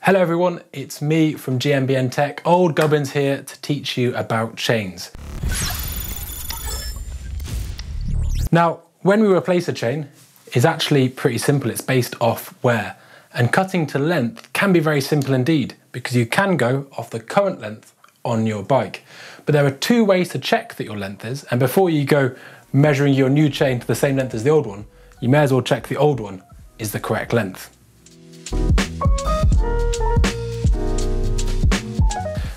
Hello everyone, it's me from GMBN Tech, Old Gubbins here to teach you about chains. Now, when we replace a chain, it's actually pretty simple. It's based off wear, and cutting to length can be very simple indeed because you can go off the current length on your bike. But there are two ways to check that your length is, and before you go measuring your new chain to the same length as the old one, you may as well check the old one is the correct length.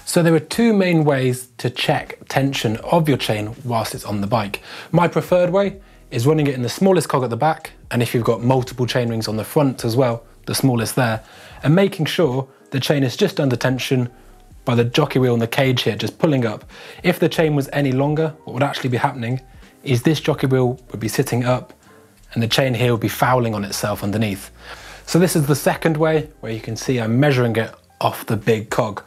So there are two main ways to check tension of your chain whilst it's on the bike. My preferred way is running it in the smallest cog at the back, and if you've got multiple chain rings on the front as well, the smallest there, and making sure the chain is just under tension by the jockey wheel and the cage here, just pulling up. If the chain was any longer, what would actually be happening is this jockey wheel would be sitting up and the chain here would be fouling on itself underneath. So this is the second way, where you can see I'm measuring it off the big cog.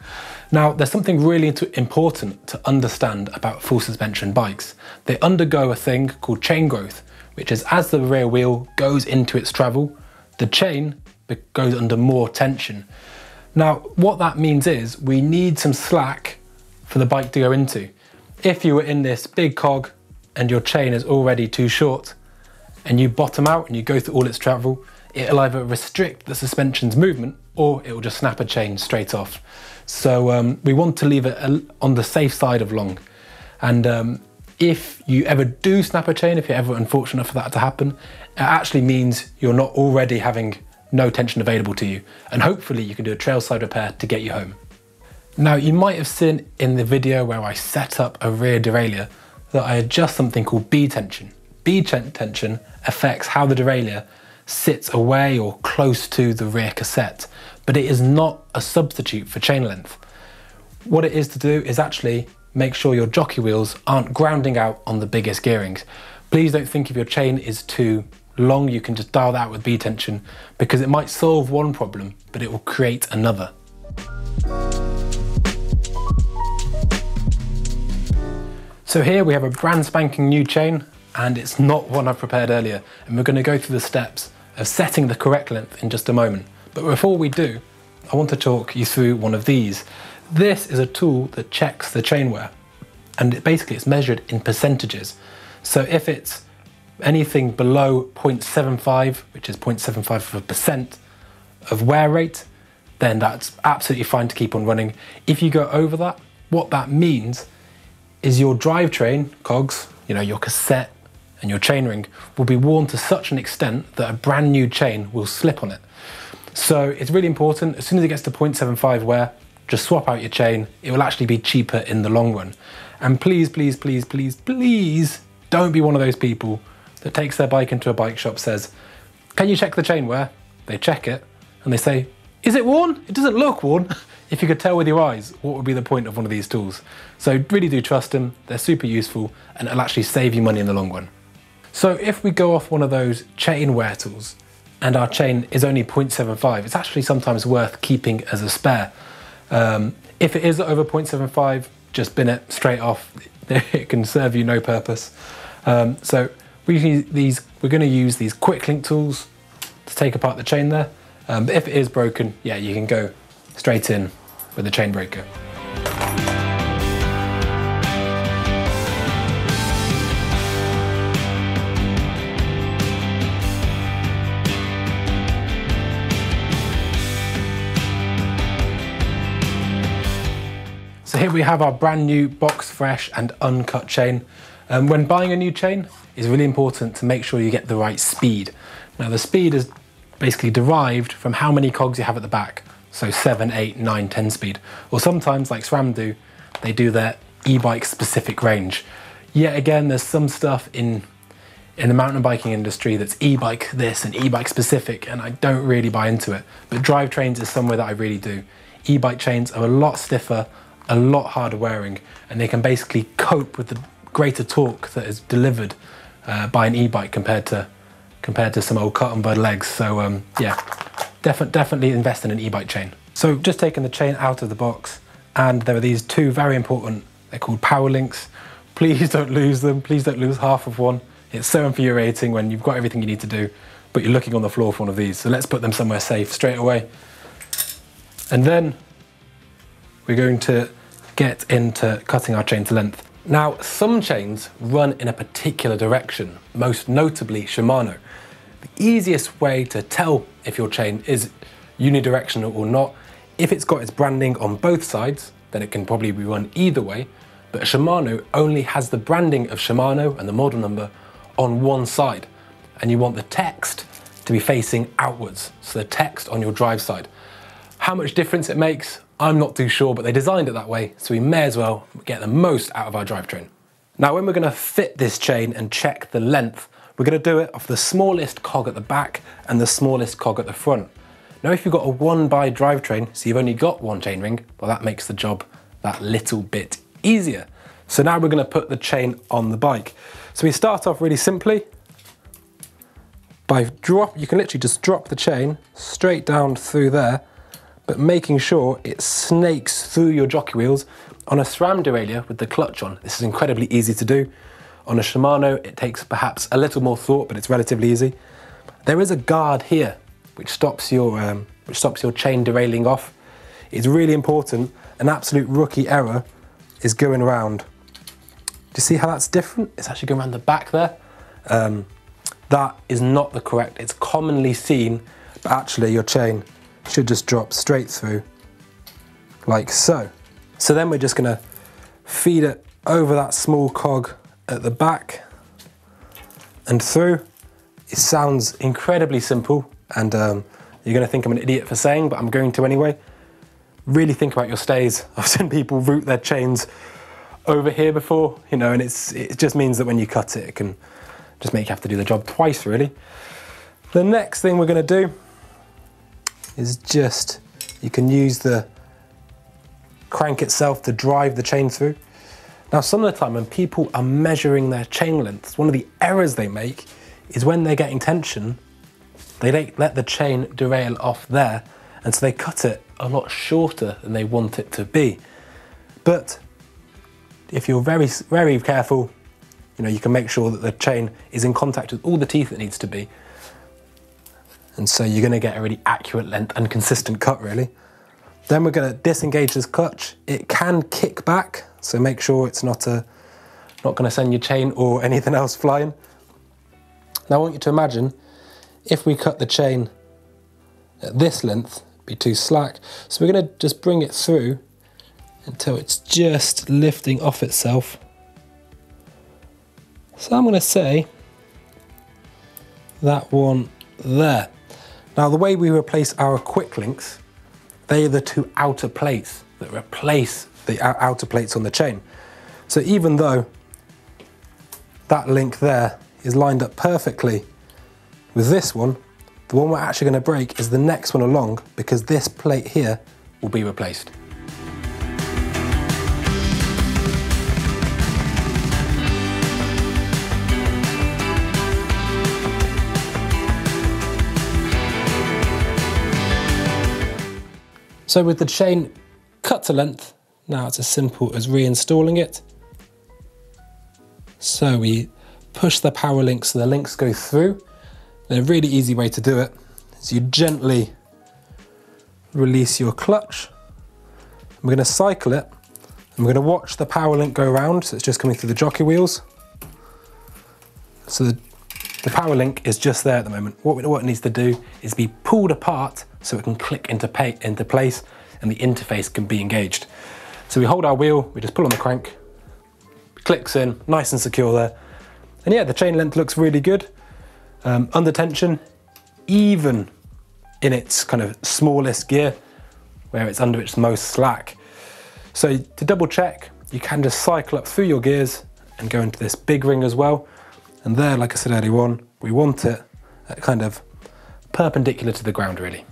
Now, there's something really important to understand about full suspension bikes. They undergo a thing called chain growth, which is as the rear wheel goes into its travel, the chain goes under more tension. Now, what that means is we need some slack for the bike to go into. If you were in this big cog and your chain is already too short and you bottom out and you go through all its travel, it'll either restrict the suspension's movement or it will just snap a chain straight off. So we want to leave it on the safe side of long. And if you ever do snap a chain, if you're ever unfortunate for that to happen, it actually means you're not already having no tension available to you. And hopefully you can do a trailside repair to get you home. Now, you might have seen in the video where I set up a rear derailleur that I adjust something called B tension. B tension affects how the derailleur sits away or close to the rear cassette, but it is not a substitute for chain length. What it is to do is actually make sure your jockey wheels aren't grounding out on the biggest gearings. Please don't think if your chain is too long, you can just dial that out with B tension, because it might solve one problem, but it will create another. So here we have a brand spanking new chain, and it's not one I prepared earlier, and we're going to go through the steps of setting the correct length in just a moment. But before we do, I want to talk you through one of these. This is a tool that checks the chain wear, and basically it's measured in percentages. So if it's anything below 0.75, which is 0.75% of wear rate, then that's absolutely fine to keep on running. If you go over that, what that means is your drivetrain cogs, your cassette and your chainring, will be worn to such an extent that a brand new chain will slip on it. So it's really important, as soon as it gets to 0.75 wear, just swap out your chain. It will actually be cheaper in the long run. And please, please, please, please, please don't be one of those people that takes their bike into a bike shop, says, "Can you check the chain wear?" They check it and they say, "Is it worn? It doesn't look worn." If you could tell with your eyes, what would be the point of one of these tools? So really do trust them. They're super useful and it'll actually save you money in the long run. So if we go off one of those chain wear tools and our chain is only 0.75, it's actually sometimes worth keeping as a spare. If it is over 0.75, just bin it straight off. It can serve you no purpose. So we're going to use these quick link tools to take apart the chain there. But if it is broken, yeah, you can go straight in with the chain breaker. So here we have our brand new box fresh and uncut chain. When buying a new chain, it's really important to make sure you get the right speed. Now the speed is basically derived from how many cogs you have at the back. So 7, 8, 9, 10 speed. Or sometimes, like SRAM do, they do their e-bike specific range. Yet again, there's some stuff in the mountain biking industry that's e-bike this and e-bike specific, and I don't really buy into it. But Drivetrains is somewhere that I really do. E-bike chains are a lot stiffer, a lot harder wearing, and they can basically cope with the greater torque that is delivered by an e-bike compared to some old cotton bud legs. So yeah, definitely invest in an e-bike chain. So just taking the chain out of the box, and there are these two very important, they're called power links. Please don't lose them. Please don't lose half of one. It's so infuriating when you've got everything you need to do, but you're looking on the floor for one of these. So let's put them somewhere safe straight away. And then we're going to get into cutting our chain to length. Now, some chains run in a particular direction, most notably Shimano. The easiest way to tell if your chain is unidirectional or not, if it's got its branding on both sides, then it can probably be run either way, but Shimano only has the branding of Shimano and the model number on one side, and you want the text to be facing outwards, so the text on your drive side. How much difference it makes, I'm not too sure, but they designed it that way, so we may as well get the most out of our drivetrain. Now, when we're going to fit this chain and check the length, we're going to do it off the smallest cog at the back and the smallest cog at the front. Now, if you've got a 1x drivetrain, so you've only got one chainring, well, that makes the job that little bit easier. So now we're going to put the chain on the bike. So we start off really simply by you can literally just drop the chain straight down through there, but making sure it snakes through your jockey wheels. On a SRAM derailleur with the clutch on, this is incredibly easy to do. On a Shimano, it takes perhaps a little more thought, but it's relatively easy. There is a guard here which stops your chain derailing off. It's really important. An absolute rookie error is going around. Do you see how that's different? It's actually going around the back there. That is not the correct. It's commonly seen, but actually your chain should just drop straight through like so. So then we're just going to feed it over that small cog at the back and through. It sounds incredibly simple, and you're going to think I'm an idiot for saying, but I'm going to anyway. Really think about your stays. I've seen people route their chains over here before, you know, and it just means that when you cut it, it can just make you have to do the job twice, really. The next thing we're going to do is you can use the crank itself to drive the chain through. Now, some of the time when people are measuring their chain lengths, one of the errors they make is when they're getting tension, they let the chain derail off there, and so they cut it a lot shorter than they want it to be. But if you're very, very careful, you know, you can make sure that the chain is in contact with all the teeth it needs to be. And so you're going to get a really accurate length and consistent cut, really. Then we're going to disengage this clutch. It can kick back, so make sure it's not going to send your chain or anything else flying. Now I want you to imagine if we cut the chain at this length, it'd be too slack. So we're going to just bring it through until it's just lifting off itself. So I'm going to say that one there. Now, the way we replace our quick links, they are the two outer plates that replace the outer plates on the chain. So even though that link there is lined up perfectly with this one, the one we're actually going to break is the next one along, because this plate here will be replaced. So with the chain cut to length, now it's as simple as reinstalling it. So we push the power links so the links go through. And a really easy way to do it is you gently release your clutch. We're going to cycle it, and we're going to watch the power link go around, so it's just coming through the jockey wheels. So the power link is just there at the moment. What it needs to do is be pulled apart so it can click into place and the interface can be engaged. So we hold our wheel, we just pull on the crank, clicks in, nice and secure there. And yeah, the chain length looks really good. Under tension, even in its kind of smallest gear, where it's under its most slack. So to double check, you can just cycle up through your gears and go into this big ring as well. And there, like I said earlier on, we want it at kind of perpendicular to the ground, really.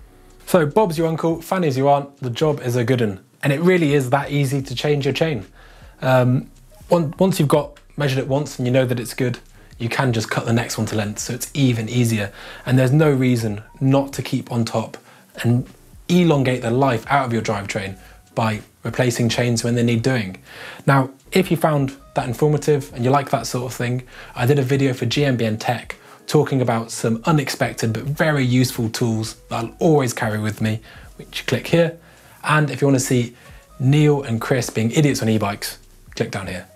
So Bob's your uncle, Fanny's your aunt, the job is a good one. And it really is that easy to change your chain. Once you've measured it once and you know that it's good, you can just cut the next one to length, so it's even easier. And there's no reason not to keep on top and elongate the life out of your drivetrain by replacing chains when they need doing. Now, if you found that informative and you like that sort of thing, I did a video for GMBN Tech talking about some unexpected but very useful tools that I'll always carry with me, which you click here. And if you want to see Neil and Chris being idiots on e-bikes, click down here.